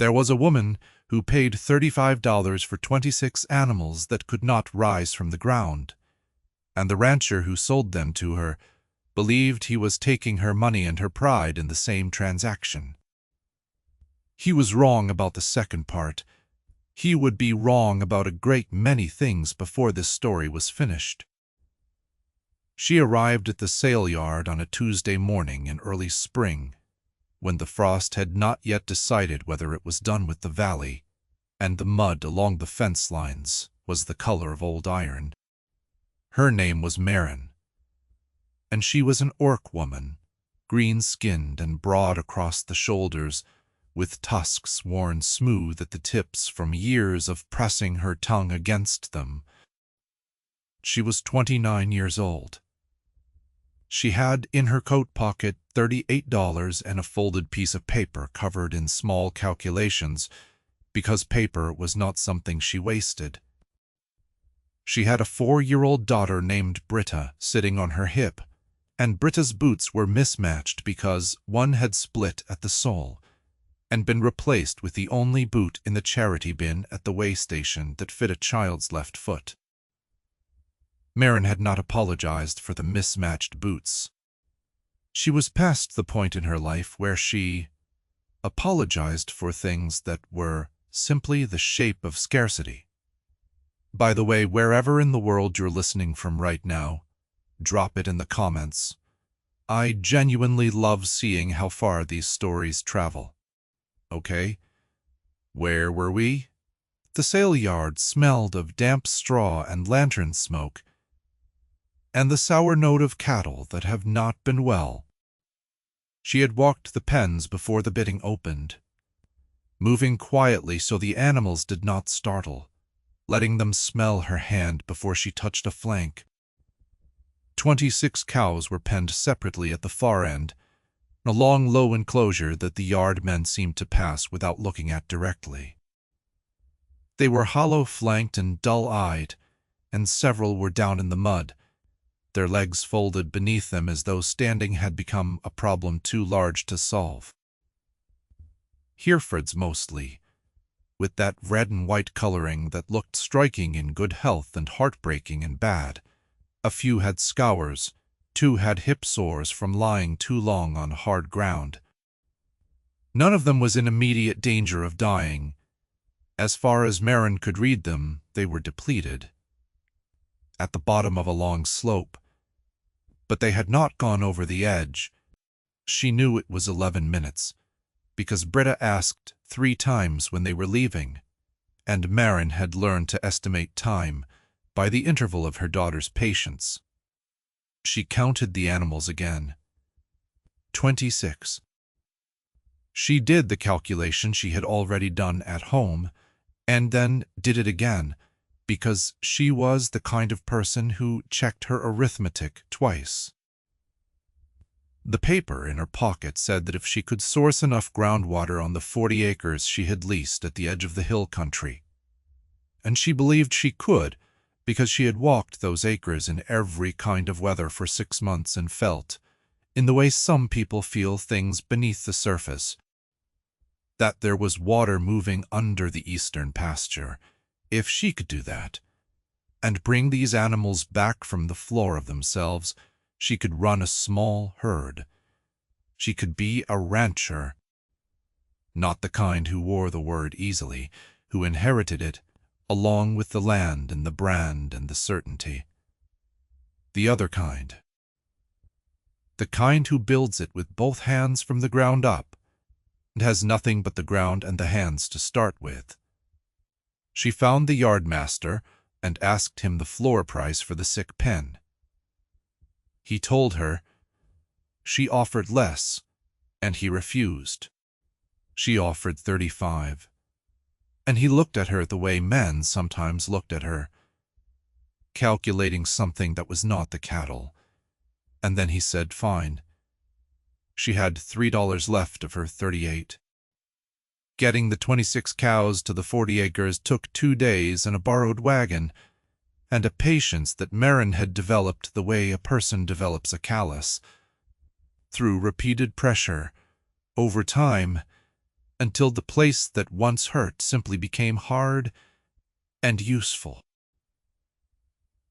There was a woman who paid $35 for 26 animals that could not rise from the ground, and the rancher who sold them to her believed he was taking her money and her pride in the same transaction. He was wrong about the second part. He would be wrong about a great many things before this story was finished. She arrived at the sale yard on a Tuesday morning in early spring, when the frost had not yet decided whether it was done with the valley, and the mud along the fence lines was the color of old iron. Her name was Marin, and she was an orc woman, green-skinned and broad across the shoulders, with tusks worn smooth at the tips from years of pressing her tongue against them. She was 29 years old. She had in her coat pocket $38 and a folded piece of paper covered in small calculations, because paper was not something she wasted. She had a 4-year-old daughter named Britta sitting on her hip, and Britta's boots were mismatched because one had split at the sole and been replaced with the only boot in the charity bin at the way station that fit a child's left foot. Marin had not apologized for the mismatched boots. She was past the point in her life where she apologized for things that were simply the shape of scarcity. By the way, wherever in the world you're listening from right now, drop it in the comments. I genuinely love seeing how far these stories travel. Okay, where were we? The sale yard smelled of damp straw and lantern smoke, and the sour note of cattle that have not been well. She had walked the pens before the bidding opened, moving quietly so the animals did not startle, letting them smell her hand before she touched a flank. 26 cows were penned separately at the far end, a long, low enclosure that the yard men seemed to pass without looking at directly. They were hollow-flanked and dull-eyed, and several were down in the mud, their legs folded beneath them as though standing had become a problem too large to solve. Herefords mostly, with that red and white coloring that looked striking in good health and heartbreaking in bad. A few had scours, 2 had hip sores from lying too long on hard ground. None of them was in immediate danger of dying. As far as Marin could read them, they were depleted, at the bottom of a long slope. But they had not gone over the edge. She knew it was 11 minutes, because Britta asked 3 times when they were leaving, and Marin had learned to estimate time by the interval of her daughter's patience. She counted the animals again. 26. She did the calculation she had already done at home, and then did it again, because she was the kind of person who checked her arithmetic twice. The paper in her pocket said that if she could source enough groundwater on the 40 acres she had leased at the edge of the hill country, and she believed she could, because she had walked those acres in every kind of weather for 6 months and felt, in the way some people feel things beneath the surface, that there was water moving under the eastern pasture. If she could do that, and bring these animals back from the floor of themselves, she could run a small herd. She could be a rancher, not the kind who wore the word easily, who inherited it, along with the land and the brand and the certainty. The other kind. The kind who builds it with both hands from the ground up, and has nothing but the ground and the hands to start with. She found the yardmaster and asked him the floor price for the sick pen. He told her. She offered less, and he refused. She offered 35. And he looked at her the way men sometimes looked at her, calculating something that was not the cattle. And then he said, fine. She had $3 left of her 38. Getting the 26 cows to the 40 acres took 2 days and a borrowed wagon, and a patience that Marin had developed the way a person develops a callus, through repeated pressure, over time, until the place that once hurt simply became hard and useful.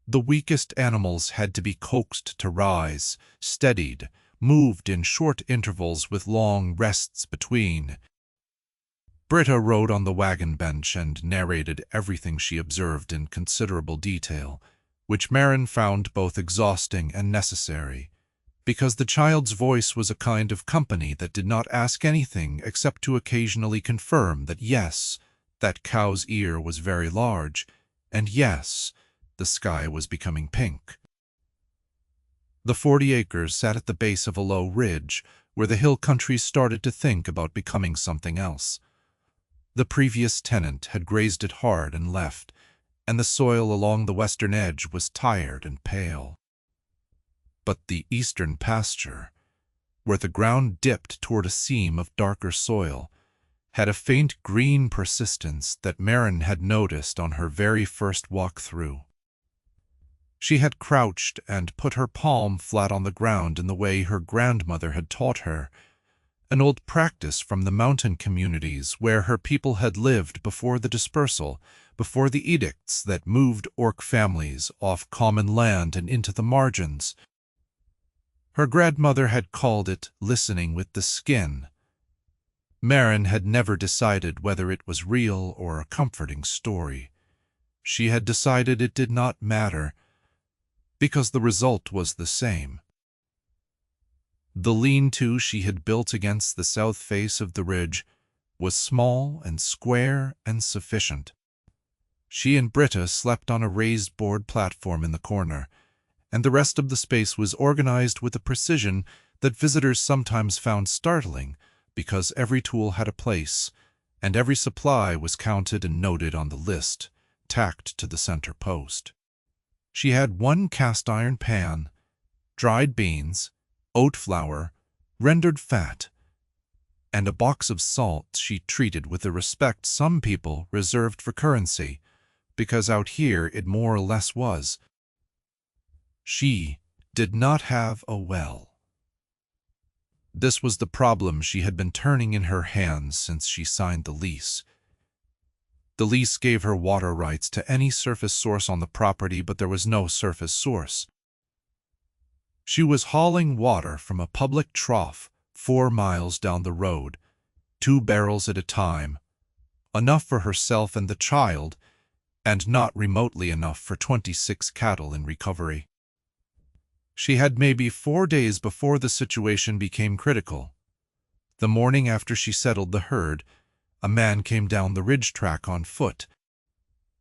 The weakest animals had to be coaxed to rise, steadied, moved in short intervals with long rests between. Britta rode on the wagon bench and narrated everything she observed in considerable detail, which Marin found both exhausting and necessary, because the child's voice was a kind of company that did not ask anything except to occasionally confirm that yes, that cow's ear was very large, and yes, the sky was becoming pink. The 40 acres sat at the base of a low ridge, where the hill country started to think about becoming something else. The previous tenant had grazed it hard and left, and the soil along the western edge was tired and pale. But the eastern pasture, where the ground dipped toward a seam of darker soil, had a faint green persistence that Marin had noticed on her very first walk through. She had crouched and put her palm flat on the ground in the way her grandmother had taught her, an old practice from the mountain communities where her people had lived before the dispersal, before the edicts that moved orc families off common land and into the margins. Her grandmother had called it listening with the skin. Marin had never decided whether it was real or a comforting story. She had decided it did not matter, because the result was the same. The lean-to she had built against the south face of the ridge was small and square and sufficient. She and Britta slept on a raised board platform in the corner, and the rest of the space was organized with a precision that visitors sometimes found startling, because every tool had a place, and every supply was counted and noted on the list, tacked to the center post. She had one cast-iron pan, dried beans, oat flour, rendered fat, and a box of salt she treated with the respect some people reserved for currency, because out here it more or less was. She did not have a well. This was the problem she had been turning in her hands since she signed the lease. The lease gave her water rights to any surface source on the property, but there was no surface source. She was hauling water from a public trough 4 miles down the road, 2 barrels at a time, enough for herself and the child, and not remotely enough for 26 cattle in recovery. She had maybe 4 days before the situation became critical. The morning after she settled the herd, a man came down the ridge track on foot.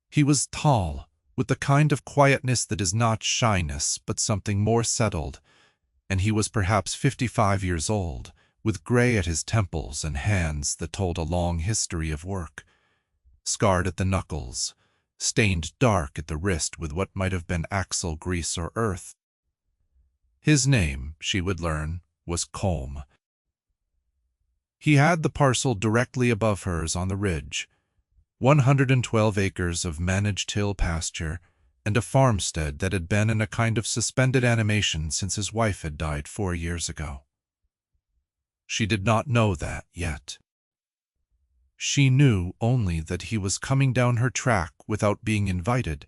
He was tall, with the kind of quietness that is not shyness, but something more settled, and he was perhaps 55 years old, with gray at his temples and hands that told a long history of work, scarred at the knuckles, stained dark at the wrist with what might have been axle grease or earth. His name, she would learn, was Colm. He had the parcel directly above hers on the ridge, 112 acres of managed hill pasture, and a farmstead that had been in a kind of suspended animation since his wife had died 4 years ago. She did not know that yet. She knew only that he was coming down her track without being invited.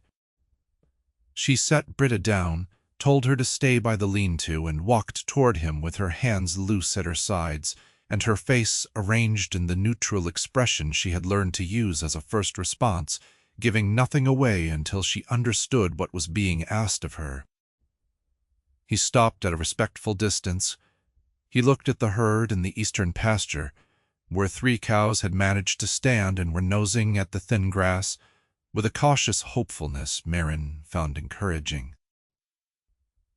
She set Britta down, told her to stay by the lean-to, and walked toward him with her hands loose at her sides, and her face arranged in the neutral expression she had learned to use as a first response, giving nothing away until she understood what was being asked of her. He stopped at a respectful distance. He looked at the herd in the eastern pasture, where 3 cows had managed to stand and were nosing at the thin grass, with a cautious hopefulness Marin found encouraging.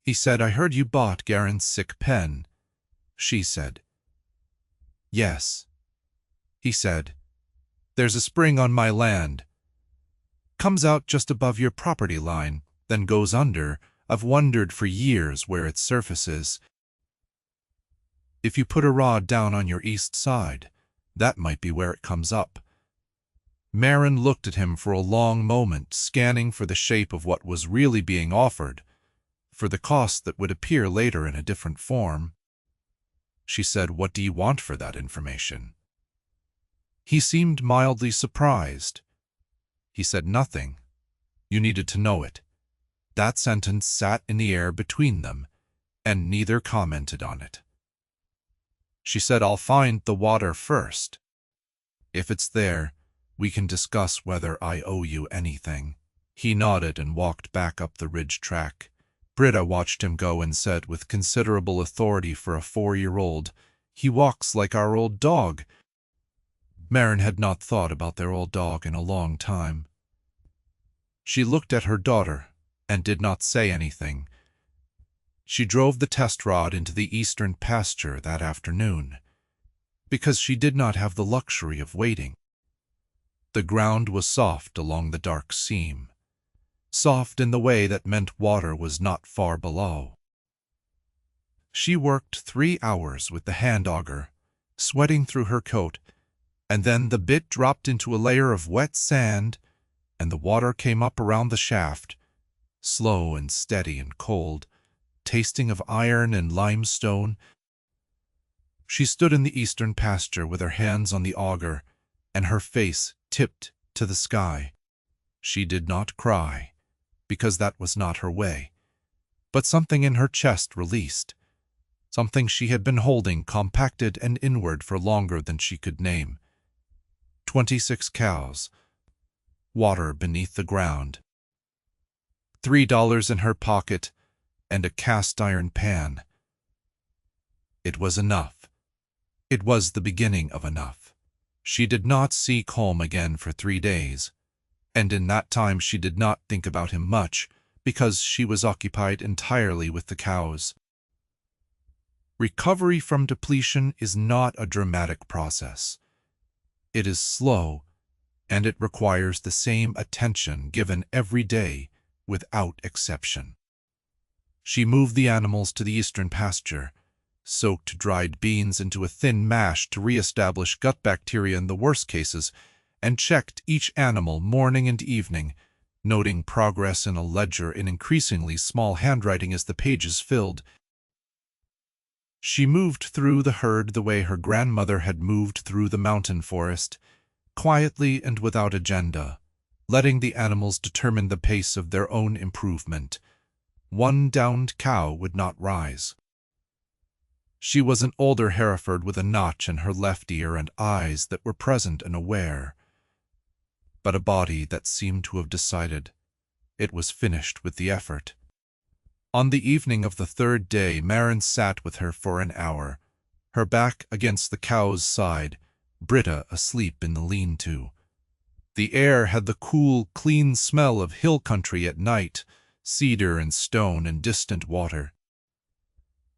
He said, "I heard you bought Garen's sick pen." She said, "Yes." He said, "There's a spring on my land. Comes out just above your property line, then goes under. I've wondered for years where its surface is. If you put a rod down on your east side, that might be where it comes up." Marin looked at him for a long moment, scanning for the shape of what was really being offered, for the cost that would appear later in a different form. She said, "What do you want for that information?" He seemed mildly surprised. He said nothing. You needed to know it. That sentence sat in the air between them, and neither commented on it. She said, I'll find the water first. If it's there, we can discuss whether I owe you anything. He nodded and walked back up the ridge track. Britta watched him go and said with considerable authority for a 4-year-old, he walks like our old dog. Maren had not thought about their old dog in a long time. She looked at her daughter and did not say anything. She drove the test rod into the eastern pasture that afternoon, because she did not have the luxury of waiting. The ground was soft along the dark seam, soft in the way that meant water was not far below. She worked 3 hours with the hand auger, sweating through her coat, and then the bit dropped into a layer of wet sand, and the water came up around the shaft, slow and steady and cold, tasting of iron and limestone. She stood in the eastern pasture with her hands on the auger and her face tipped to the sky. She did not cry, because that was not her way, but something in her chest released, something she had been holding compacted and inward for longer than she could name. 26 cows, water beneath the ground, $3 in her pocket, and a cast-iron pan. It was enough. It was the beginning of enough. She did not see Colm again for 3 days, and in that time she did not think about him much, because she was occupied entirely with the cows. Recovery from depletion is not a dramatic process. It is slow, and it requires the same attention given every day without exception. She moved the animals to the eastern pasture, soaked dried beans into a thin mash to re-establish gut bacteria in the worst cases, and checked each animal morning and evening, noting progress in a ledger in increasingly small handwriting as the pages filled. She moved through the herd the way her grandmother had moved through the mountain forest, quietly and without agenda, letting the animals determine the pace of their own improvement. One downed cow would not rise. She was an older Hereford with a notch in her left ear and eyes that were present and aware, but a body that seemed to have decided it was finished with the effort. On the evening of the 3rd day, Maren sat with her for an hour, her back against the cow's side, Britta asleep in the lean-to. The air had the cool, clean smell of hill country at night, cedar and stone and distant water.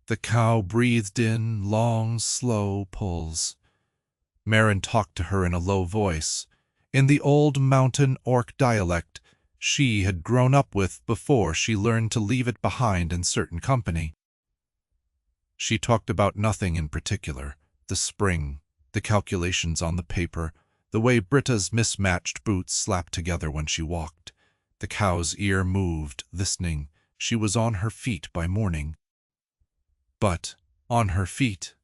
The cow breathed in long, slow pulls. Maren talked to her in a low voice, in the old mountain Orc dialect she had grown up with before she learned to leave it behind in certain company. She talked about nothing in particular, the spring, the calculations on the paper, the way Britta's mismatched boots slapped together when she walked. The cow's ear moved, listening. She was on her feet by morning. But, on her feet,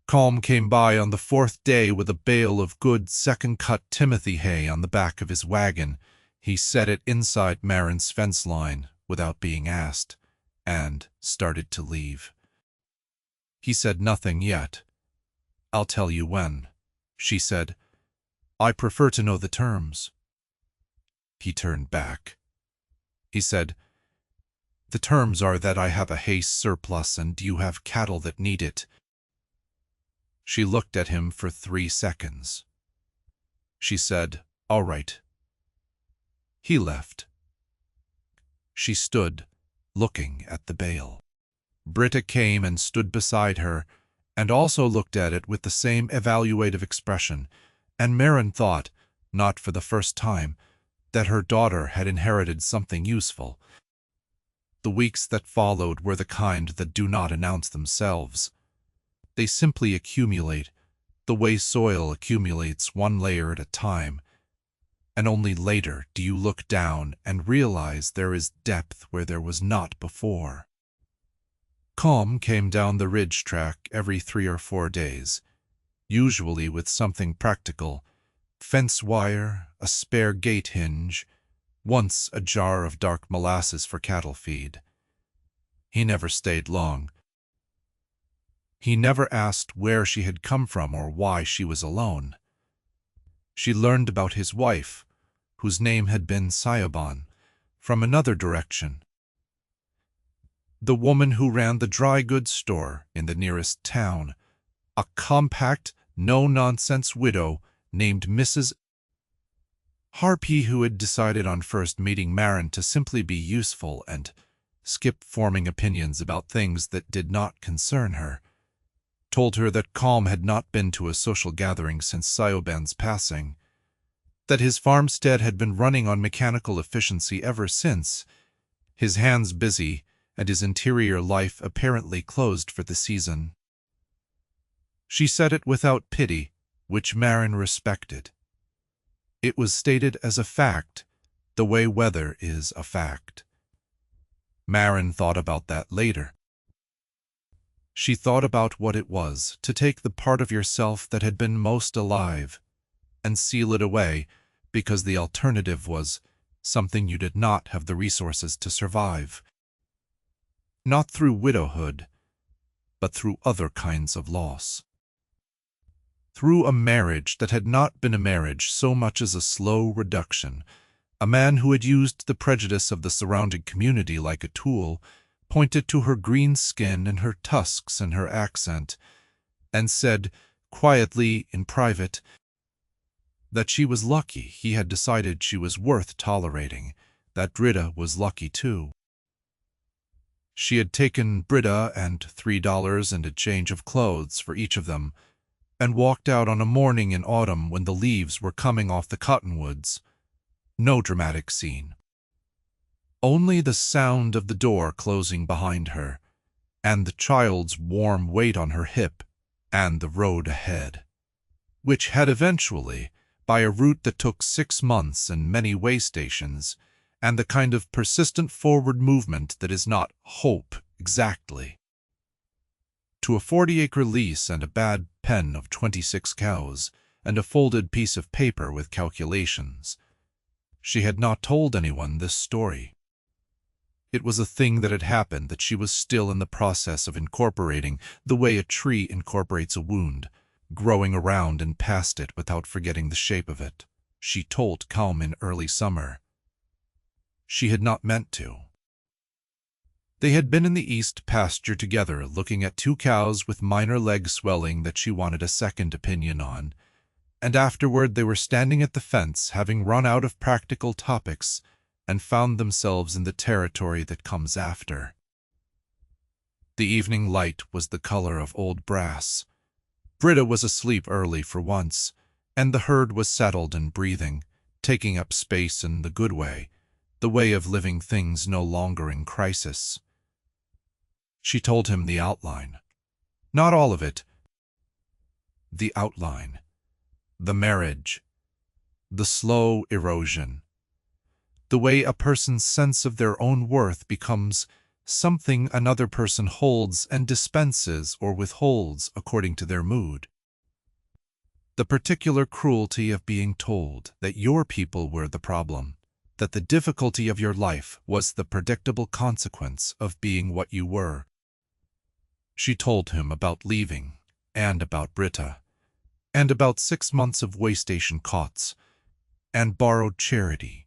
Colm came by on the 4th day with a bale of good second-cut Timothy hay on the back of his wagon. He set it inside Maren's fence line without being asked, and started to leave. He said nothing yet. I'll tell you when, she said. I prefer to know the terms. He turned back. He said, the terms are that I have a hay surplus and you have cattle that need it. She looked at him for 3 seconds. She said, all right. He left. She stood, looking at the bale. Britta came and stood beside her, and also looked at it with the same evaluative expression, and Maren thought, not for the first time, that her daughter had inherited something useful. The weeks that followed were the kind that do not announce themselves. They simply accumulate, the way soil accumulates one layer at a time, and only later do you look down and realize there is depth where there was not before. Colm came down the ridge track every 3 or 4 days. usually with something practical: fence wire, a spare gate hinge, once a jar of dark molasses for cattle feed. He never stayed long. He never asked where she had come from or why she was alone. She learned about his wife, whose name had been Sayaban, from another direction. The woman who ran the dry goods store in the nearest town, a compact, no-nonsense widow named Mrs. Harpy, who had decided on first meeting Marin to simply be useful and skip forming opinions about things that did not concern her, told her that Calm had not been to a social gathering since Sayoban's passing, that his farmstead had been running on mechanical efficiency ever since, his hands busy and his interior life apparently closed for the season. She said it without pity, which Marin respected. It was stated as a fact, the way weather is a fact. Marin thought about that later. She thought about what it was to take the part of yourself that had been most alive and seal it away because the alternative was something you did not have the resources to survive. Not through widowhood, but through other kinds of loss. Through a marriage that had not been a marriage so much as a slow reduction, a man who had used the prejudice of the surrounding community like a tool, pointed to her green skin and her tusks and her accent, and said, quietly in private, that she was lucky he had decided she was worth tolerating, that Britta was lucky too. She had taken Britta and $3 and a change of clothes for each of them, and walked out on a morning in autumn when the leaves were coming off the cottonwoods. No dramatic scene. Only the sound of the door closing behind her, and the child's warm weight on her hip, and the road ahead, which had eventually, by a route that took 6 months and many way stations, and the kind of persistent forward movement that is not hope exactly, to a 40-acre lease and a bad pen of 26 cows and a folded piece of paper with calculations. She had not told anyone this story. It was a thing that had happened that she was still in the process of incorporating, the way a tree incorporates a wound, growing around and past it without forgetting the shape of it. She told Calm in early summer. She had not meant to. They had been in the east pasture together, looking at 2 cows with minor leg swelling that she wanted a second opinion on, and afterward they were standing at the fence, having run out of practical topics, and found themselves in the territory that comes after. The evening light was the color of old brass. Britta was asleep early for once, and the herd was settled and breathing, taking up space in the good way, the way of living things no longer in crisis. She told him the outline. Not all of it. The outline. The marriage. The slow erosion. The way a person's sense of their own worth becomes something another person holds and dispenses or withholds according to their mood. The particular cruelty of being told that your people were the problem, that the difficulty of your life was the predictable consequence of being what you were. She told him about leaving, and about Britta, and about 6 months of waystation cots, and borrowed charity,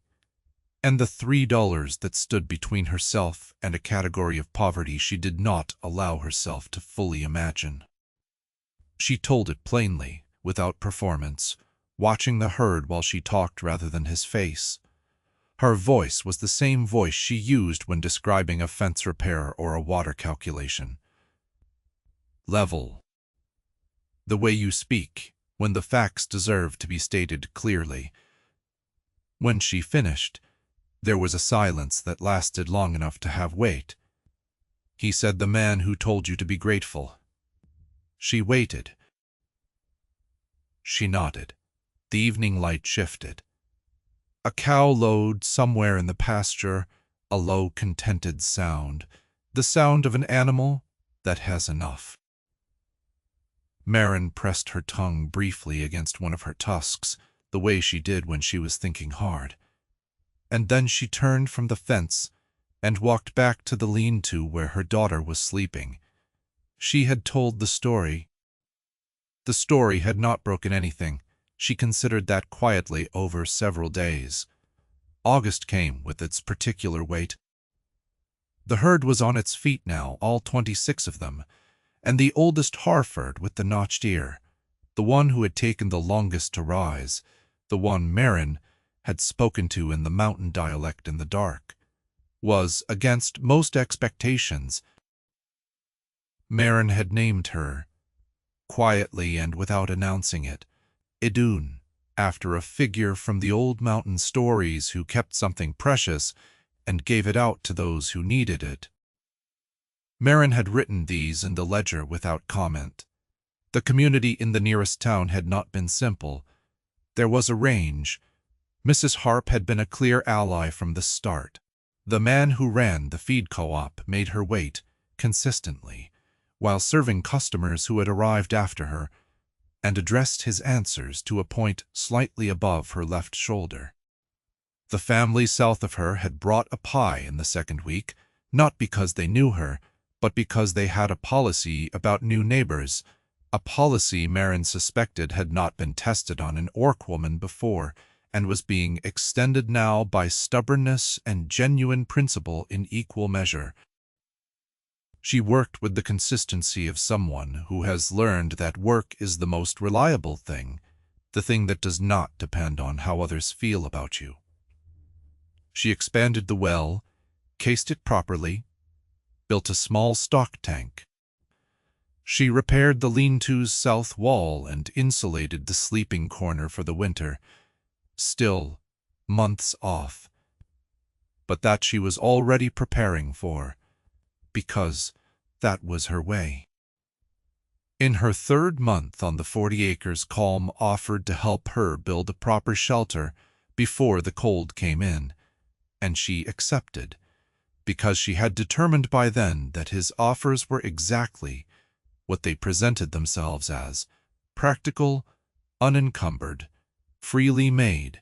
and the $3 that stood between herself and a category of poverty she did not allow herself to fully imagine. She told it plainly, without performance, watching the herd while she talked rather than his face. Her voice was the same voice she used when describing a fence repair or a water calculation. Level. The way you speak, when the facts deserve to be stated clearly. When she finished, there was a silence that lasted long enough to have weight. He said, "The man who told you to be grateful." She waited. She nodded. The evening light shifted. A cow lowed somewhere in the pasture, a low, contented sound, the sound of an animal that has enough. Marin pressed her tongue briefly against one of her tusks, the way she did when she was thinking hard. And then she turned from the fence and walked back to the lean-to where her daughter was sleeping. She had told the story. The story had not broken anything. She considered that quietly over several days. August came with its particular weight. The herd was on its feet now, all 26 of them, and the oldest Harford with the notched ear, the one who had taken the longest to rise, the one Marin had spoken to in the mountain dialect in the dark, was, against most expectations. Marin had named her, quietly and without announcing it, Idun, after a figure from the old mountain stories who kept something precious and gave it out to those who needed it. Marin had written these in the ledger without comment. The community in the nearest town had not been simple. There was a range. Mrs. Harp had been a clear ally from the start. The man who ran the feed co-op made her wait consistently, while serving customers who had arrived after her, and addressed his answers to a point slightly above her left shoulder. The family south of her had brought a pie in the second week, not because they knew her, but because they had a policy about new neighbors, a policy Marin suspected had not been tested on an orc woman before, and was being extended now by stubbornness and genuine principle in equal measure. She worked with the consistency of someone who has learned that work is the most reliable thing, the thing that does not depend on how others feel about you. She expanded the well, cased it properly, built a small stock tank. She repaired the lean-to's south wall and insulated the sleeping corner for the winter. Still, months off, but that she was already preparing for, because that was her way. In her third month on the 40 acres, Calm offered to help her build a proper shelter before the cold came in, and she accepted, because she had determined by then that his offers were exactly what they presented themselves as: practical, unencumbered, freely made,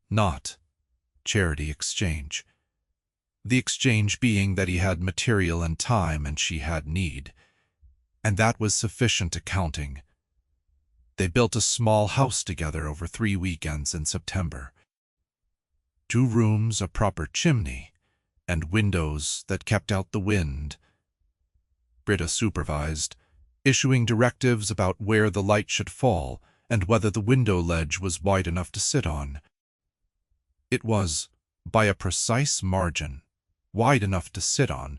not charity exchange. The exchange being that he had material and time and she had need, and that was sufficient accounting. They built a small house together over 3 weekends in September. 2 rooms, a proper chimney, and windows that kept out the wind. Britta supervised, issuing directives about where the light should fall and whether the window ledge was wide enough to sit on. It was, by a precise margin, wide enough to sit on.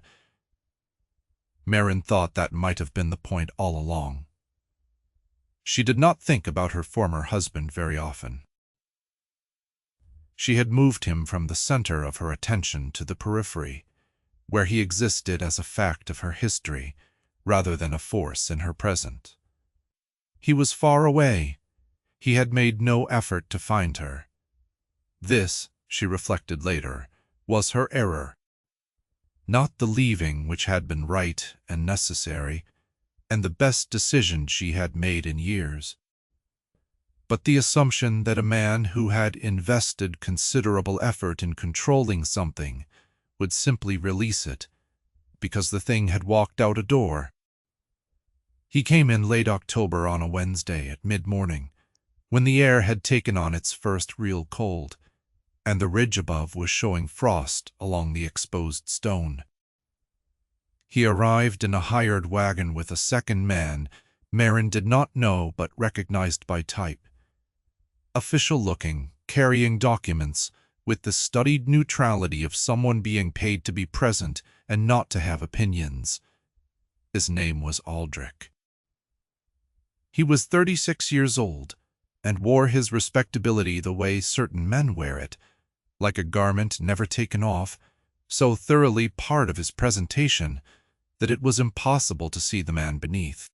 Marin thought that might have been the point all along. She did not think about her former husband very often. She had moved him from the center of her attention to the periphery, where he existed as a fact of her history, rather than a force in her present. He was far away. He had made no effort to find her. This, she reflected later, was her error. Not the leaving, which had been right and necessary, and the best decision she had made in years, but the assumption that a man who had invested considerable effort in controlling something would simply release it, because the thing had walked out a door. He came in late October on a Wednesday at mid-morning, when the air had taken on its first real cold, and the ridge above was showing frost along the exposed stone. He arrived in a hired wagon with a second man Marin did not know but recognized by type. Official-looking, carrying documents, with the studied neutrality of someone being paid to be present and not to have opinions. His name was Aldrich. He was 36 years old, and wore his respectability the way certain men wear it, like a garment never taken off, so thoroughly part of his presentation that it was impossible to see the man beneath.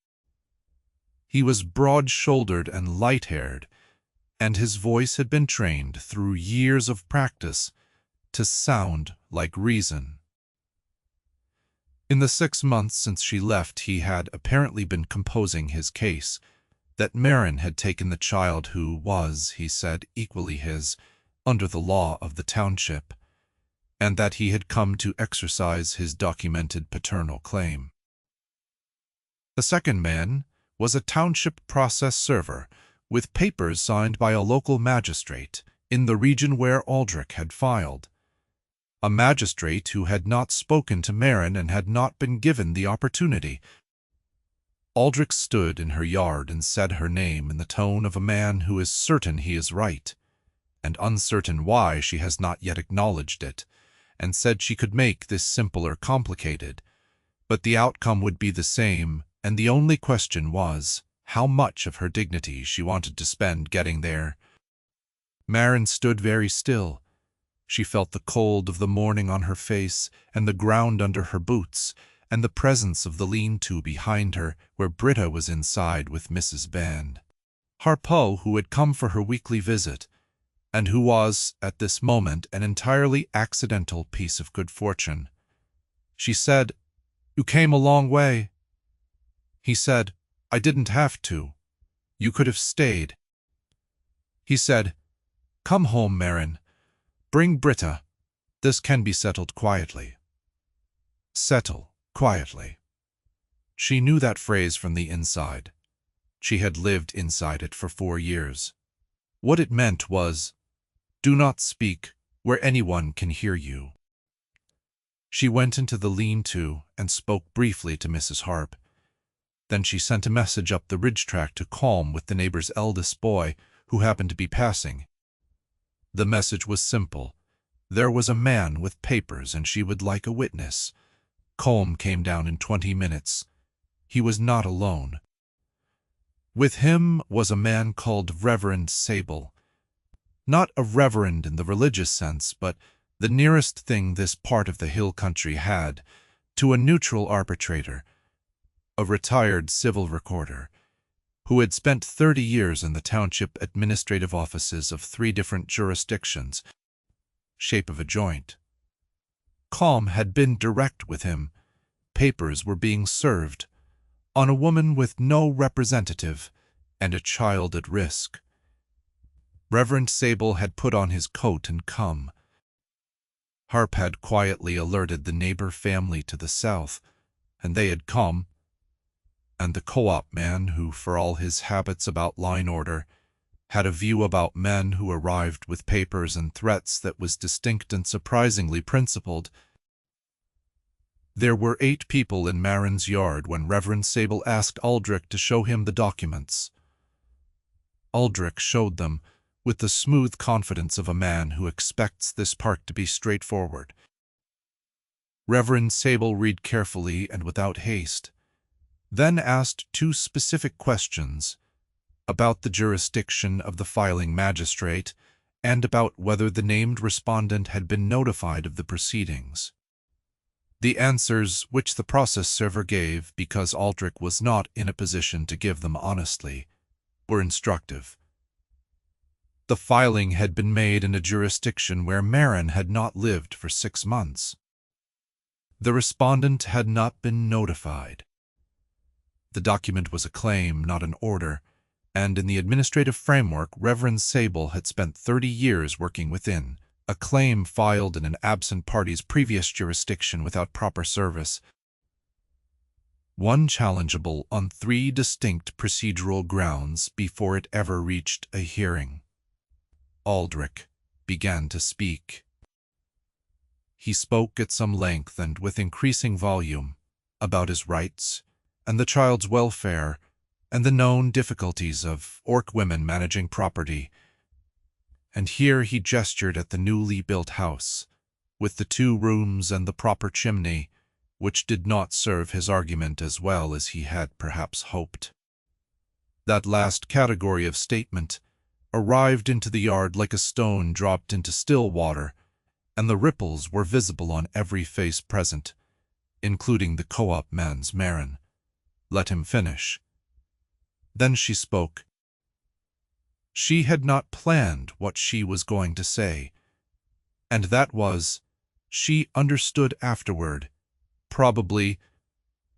He was broad-shouldered and light-haired, and his voice had been trained through years of practice to sound like reason. In the 6 months since she left, he had apparently been composing his case, that Marin had taken the child who was, he said, equally his, under the law of the township, and that he had come to exercise his documented paternal claim. The second man was a township process server, with papers signed by a local magistrate in the region where Aldrich had filed. A magistrate who had not spoken to Marin and had not been given the opportunity. Aldrich stood in her yard and said her name in the tone of a man who is certain he is right, and uncertain why she has not yet acknowledged it, and said she could make this simple or complicated, but the outcome would be the same, and the only question was how much of her dignity she wanted to spend getting there. Marin stood very still. She felt the cold of the morning on her face and the ground under her boots, and the presence of the lean-to behind her, where Britta was inside with Mrs. Band. Harpo, who had come for her weekly visit, and who was, at this moment, an entirely accidental piece of good fortune. She said, "You came a long way." He said, "I didn't have to. You could have stayed." He said, "Come home, Marin. Bring Britta. This can be settled quietly." Settle quietly. She knew that phrase from the inside. She had lived inside it for 4 years. What it meant was, do not speak where anyone can hear you. She went into the lean-to and spoke briefly to Mrs. Harp. Then she sent a message up the ridge track to Colm with the neighbor's eldest boy, who happened to be passing. The message was simple. There was a man with papers and she would like a witness. Colm came down in 20 minutes. He was not alone. With him was a man called Reverend Sable. Not a reverend in the religious sense, but the nearest thing this part of the hill country had to a neutral arbitrator, a retired civil recorder, who had spent 30 years in the township administrative offices of 3 different jurisdictions, shape of a joint. Colm had been direct with him. Papers were being served on a woman with no representative and a child at risk. Reverend Sable had put on his coat and come. Harp had quietly alerted the neighbor family to the south, and they had come, and the co-op man, who, for all his habits about line order, had a view about men who arrived with papers and threats that was distinct and surprisingly principled. There were 8 people in Marin's yard when Reverend Sable asked Aldrich to show him the documents. Aldrich showed them with the smooth confidence of a man who expects this part to be straightforward. Reverend Sable read carefully and without haste, then asked 2 specific questions about the jurisdiction of the filing magistrate and about whether the named respondent had been notified of the proceedings. The answers which the process server gave, because Aldrich was not in a position to give them honestly, were instructive. The filing had been made in a jurisdiction where Marin had not lived for 6 months. The respondent had not been notified. The document was a claim, not an order, and in the administrative framework Reverend Sable had spent 30 years working within. A claim filed in an absent party's previous jurisdiction without proper service. One challengeable on 3 distinct procedural grounds before it ever reached a hearing. Aldrich began to speak. He spoke at some length and with increasing volume about his rights and the child's welfare and the known difficulties of Orc women managing property. And here he gestured at the newly built house, with the 2 rooms and the proper chimney, which did not serve his argument as well as he had perhaps hoped. That last category of statement arrived into the yard like a stone dropped into still water, and the ripples were visible on every face present, including the co-op man's Marin. Let him finish. Then she spoke. She had not planned what she was going to say, and that was, she understood afterward, probably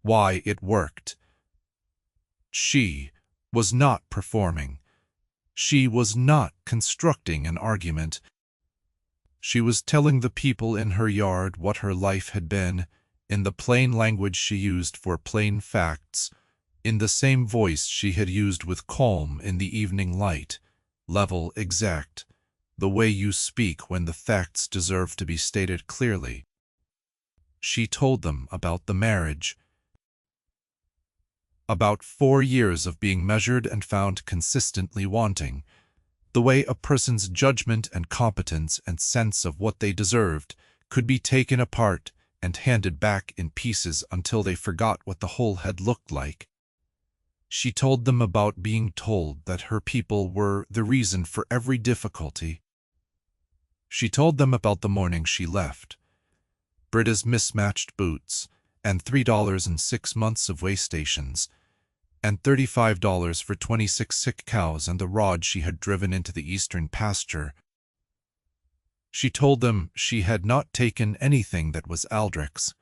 why it worked. She was not performing. She was not constructing an argument. She was telling the people in her yard what her life had been, in the plain language she used for plain facts, in the same voice she had used with calm in the evening light, level, exact, the way you speak when the facts deserve to be stated clearly. She told them about the marriage, about 4 years of being measured and found consistently wanting, the way a person's judgment and competence and sense of what they deserved could be taken apart and handed back in pieces until they forgot what the whole had looked like. She told them about being told that her people were the reason for every difficulty. She told them about the morning she left, Britta's mismatched boots, and $3 and 6 months of way stations, and $35 for 26 sick cows and the rod she had driven into the eastern pasture. She told them she had not taken anything that was Aldrich's.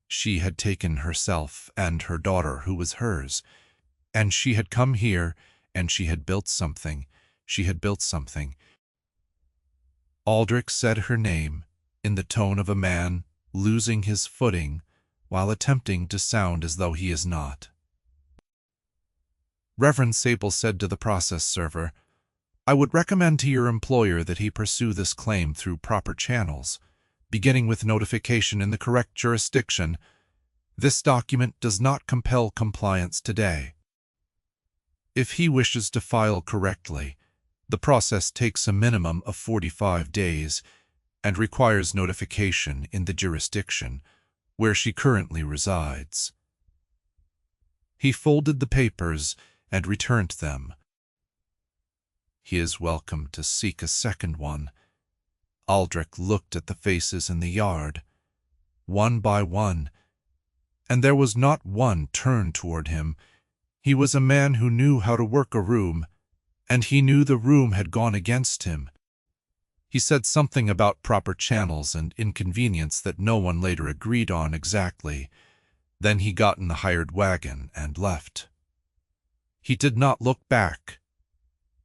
She had taken herself and her daughter, who was hers, and she had come here, and she had built something. She had built something. Aldrich said her name in the tone of a man losing his footing while attempting to sound as though he is not. Reverend Sable said to the process server, "I would recommend to your employer that he pursue this claim through proper channels, beginning with notification in the correct jurisdiction. This document does not compel compliance today. If he wishes to file correctly, the process takes a minimum of 45 days and requires notification in the jurisdiction where she currently resides." He folded the papers and returned them. "He is welcome to seek a second one." Aldrich looked at the faces in the yard, one by one, and there was not one turned toward him. He was a man who knew how to work a room, and he knew the room had gone against him. He said something about proper channels and inconvenience that no one later agreed on exactly. Then he got in the hired wagon and left. He did not look back.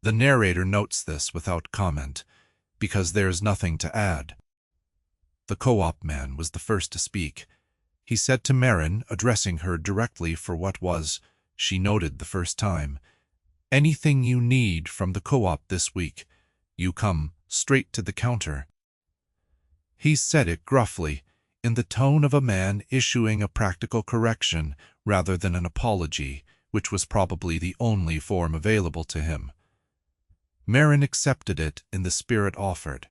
The narrator notes this without comment, because there is nothing to add. The co-op man was the first to speak. He said to Marin, addressing her directly for what was, she noted the first time, "Anything you need from the co-op this week, you come straight to the counter." He said it gruffly, in the tone of a man issuing a practical correction rather than an apology, which was probably the only form available to him. Marin accepted it in the spirit offered.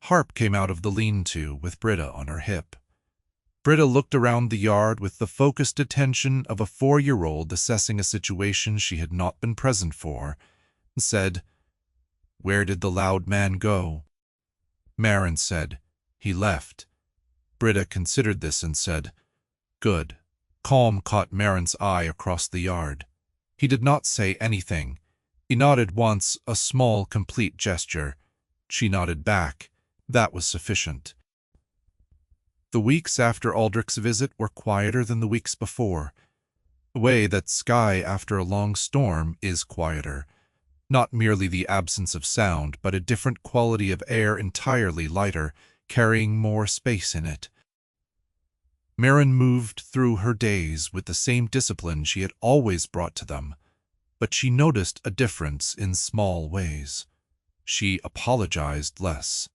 Harp came out of the lean-to with Britta on her hip. Britta looked around the yard with the focused attention of a 4-year-old assessing a situation she had not been present for, and said, "Where did the loud man go?" Marin said, "He left." Britta considered this and said, "Good." Calm caught Marin's eye across the yard. He did not say anything. He nodded once, a small, complete gesture. She nodded back. That was sufficient. The weeks after Aldrich's visit were quieter than the weeks before. The way that sky after a long storm is quieter. Not merely the absence of sound, but a different quality of air entirely lighter, carrying more space in it. Marin moved through her days with the same discipline she had always brought to them, but she noticed a difference in small ways. She apologized less.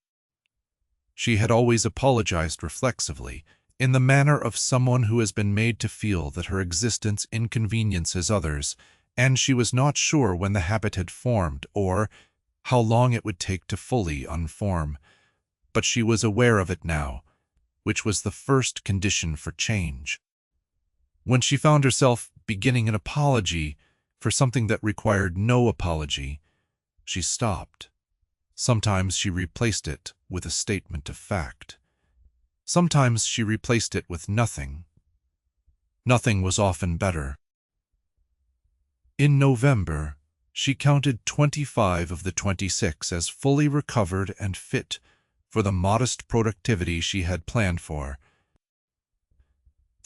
She had always apologized reflexively, in the manner of someone who has been made to feel that her existence inconveniences others, and she was not sure when the habit had formed or how long it would take to fully unform. But she was aware of it now, which was the first condition for change. When she found herself beginning an apology for something that required no apology, she stopped. Sometimes she replaced it with a statement of fact. Sometimes she replaced it with nothing. Nothing was often better. In November, she counted 25 of the 26 as fully recovered and fit for the modest productivity she had planned for.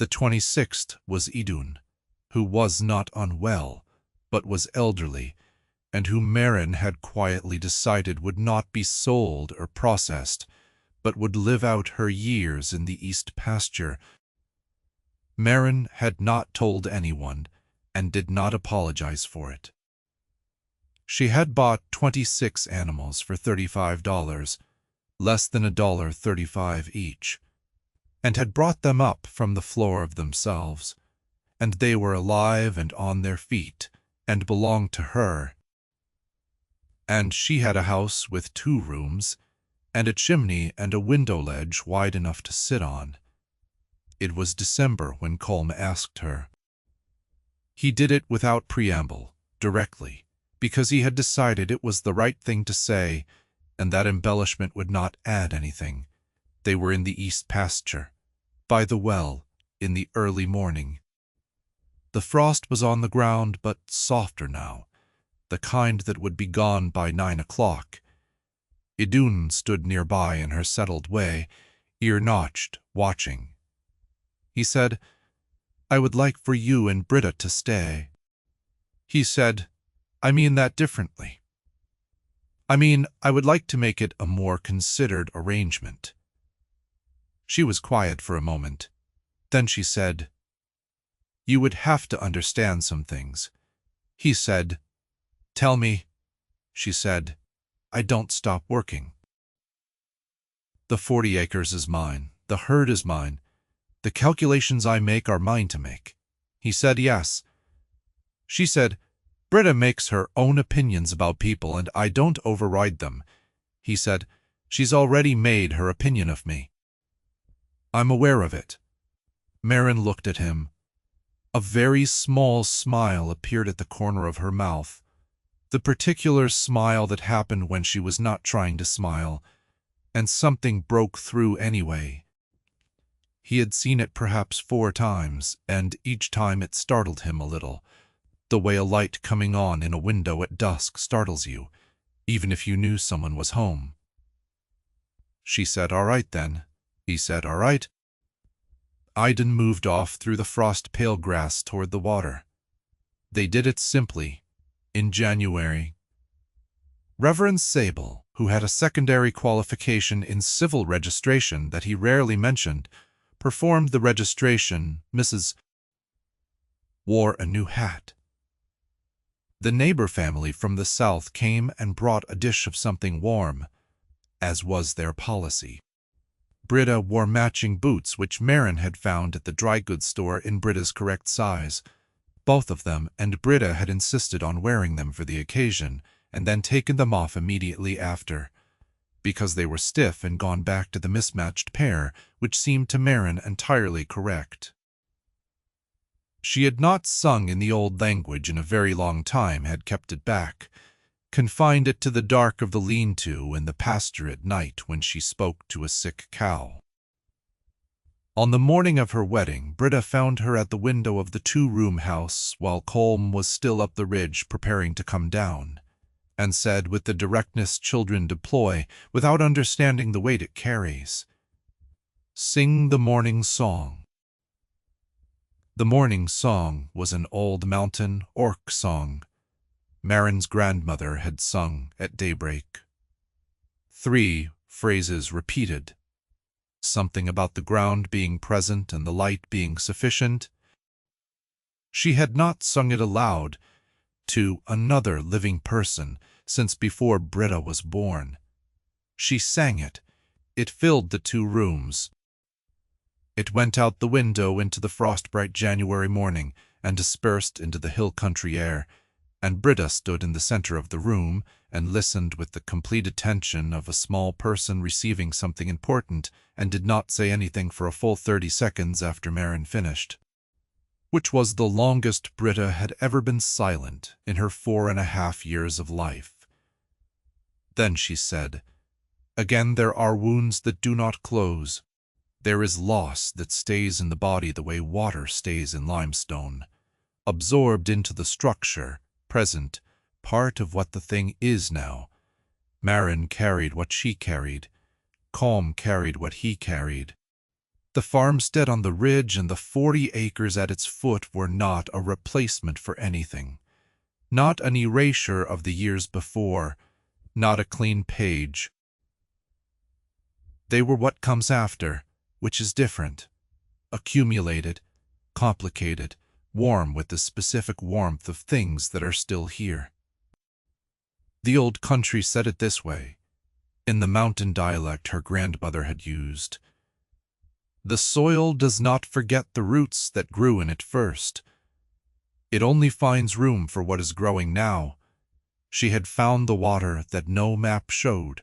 The 26th was Idun, who was not unwell, but was elderly, and whom Marin had quietly decided would not be sold or processed, but would live out her years in the east pasture. Marin had not told anyone, and did not apologize for it. She had bought 26 animals for $35, less than $1.35 each, and had brought them up from the floor of themselves, and they were alive and on their feet, and belonged to her. And she had a house with 2 rooms, and a chimney and a window ledge wide enough to sit on. It was December when Colm asked her. He did it without preamble, directly, because he had decided it was the right thing to say, and that embellishment would not add anything. They were in the east pasture, by the well, in the early morning. The frost was on the ground, but softer now, the kind that would be gone by 9 o'clock. Idun stood nearby in her settled way, ear-notched, watching. He said, "I would like for you and Britta to stay." He said, "I mean that differently. I mean, I would like to make it a more considered arrangement." She was quiet for a moment. Then she said, "You would have to understand some things." He said, "Tell me." She said, "I don't stop working. The 40 acres is mine. The herd is mine. The calculations I make are mine to make." He said, "Yes." She said, "Britta makes her own opinions about people and I don't override them." He said, "She's already made her opinion of me." "I'm aware of it." Marin looked at him. A very small smile appeared at the corner of her mouth, the particular smile that happened when she was not trying to smile, and something broke through anyway. He had seen it perhaps 4 times, and each time it startled him a little, the way a light coming on in a window at dusk startles you, even if you knew someone was home. She said, "All right then." He said, "All right." Idun moved off through the frost-pale grass toward the water. They did it simply, in January. Reverend Sable, who had a secondary qualification in civil registration that he rarely mentioned, performed the registration. Mrs. wore a new hat. The neighbor family from the south came and brought a dish of something warm, as was their policy. Britta wore matching boots which Marin had found at the dry goods store in Britta's correct size. Both of them, and Britta had insisted on wearing them for the occasion, and then taken them off immediately after, because they were stiff and gone back to the mismatched pair, which seemed to Marin entirely correct. She had not sung in the old language in a very long time, had kept it back, confined it to the dark of the lean-to and the pasture at night when she spoke to a sick cow. On the morning of her wedding, Britta found her at the window of the 2-room house while Colm was still up the ridge preparing to come down, and said with the directness children deploy without understanding the weight it carries, "Sing the morning song." The morning song was an old mountain orc song Marin's grandmother had sung at daybreak. 3 phrases repeated. Something about the ground being present and the light being sufficient. She had not sung it aloud to another living person since before Britta was born. She sang it. It filled the 2 rooms. It went out the window into the frost-bright January morning and dispersed into the hill country air, and Britta stood in the center of the room and listened with the complete attention of a small person receiving something important, and did not say anything for a full 30 seconds after Marin finished, which was the longest Britta had ever been silent in her 4.5 years of life. Then she said, "Again there are wounds that do not close. There is loss that stays in the body the way water stays in limestone, absorbed into the structure, present, part of what the thing is now. Marin carried what she carried. Colm carried what he carried. The farmstead on the ridge and the 40 acres at its foot were not a replacement for anything, not an erasure of the years before, not a clean page. They were what comes after, which is different, accumulated, complicated, warm with the specific warmth of things that are still here. The old country said it this way, in the mountain dialect her grandmother had used. The soil does not forget the roots that grew in it first. It only finds room for what is growing now. She had found the water that no map showed.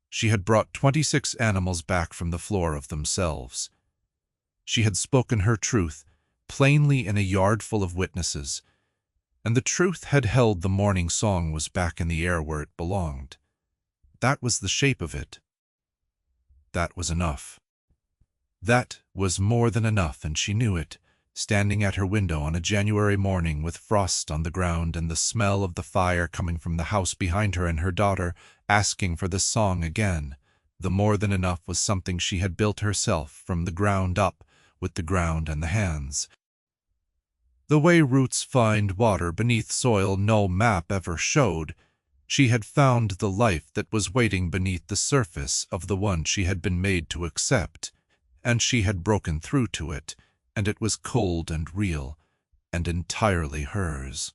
She had brought 26 animals back from the floor of themselves. She had spoken her truth, plainly in a yard full of witnesses, and the truth had held the morning song was back in the air where it belonged. That was the shape of it. That was enough. That was more than enough, and she knew it, standing at her window on a January morning with frost on the ground and the smell of the fire coming from the house behind her, and her daughter asking for the song again. The more than enough was something she had built herself from the ground up, with the ground and the hands. The way roots find water beneath soil no map ever showed, she had found the life that was waiting beneath the surface of the one she had been made to accept, and she had broken through to it, and it was cold and real, and entirely hers.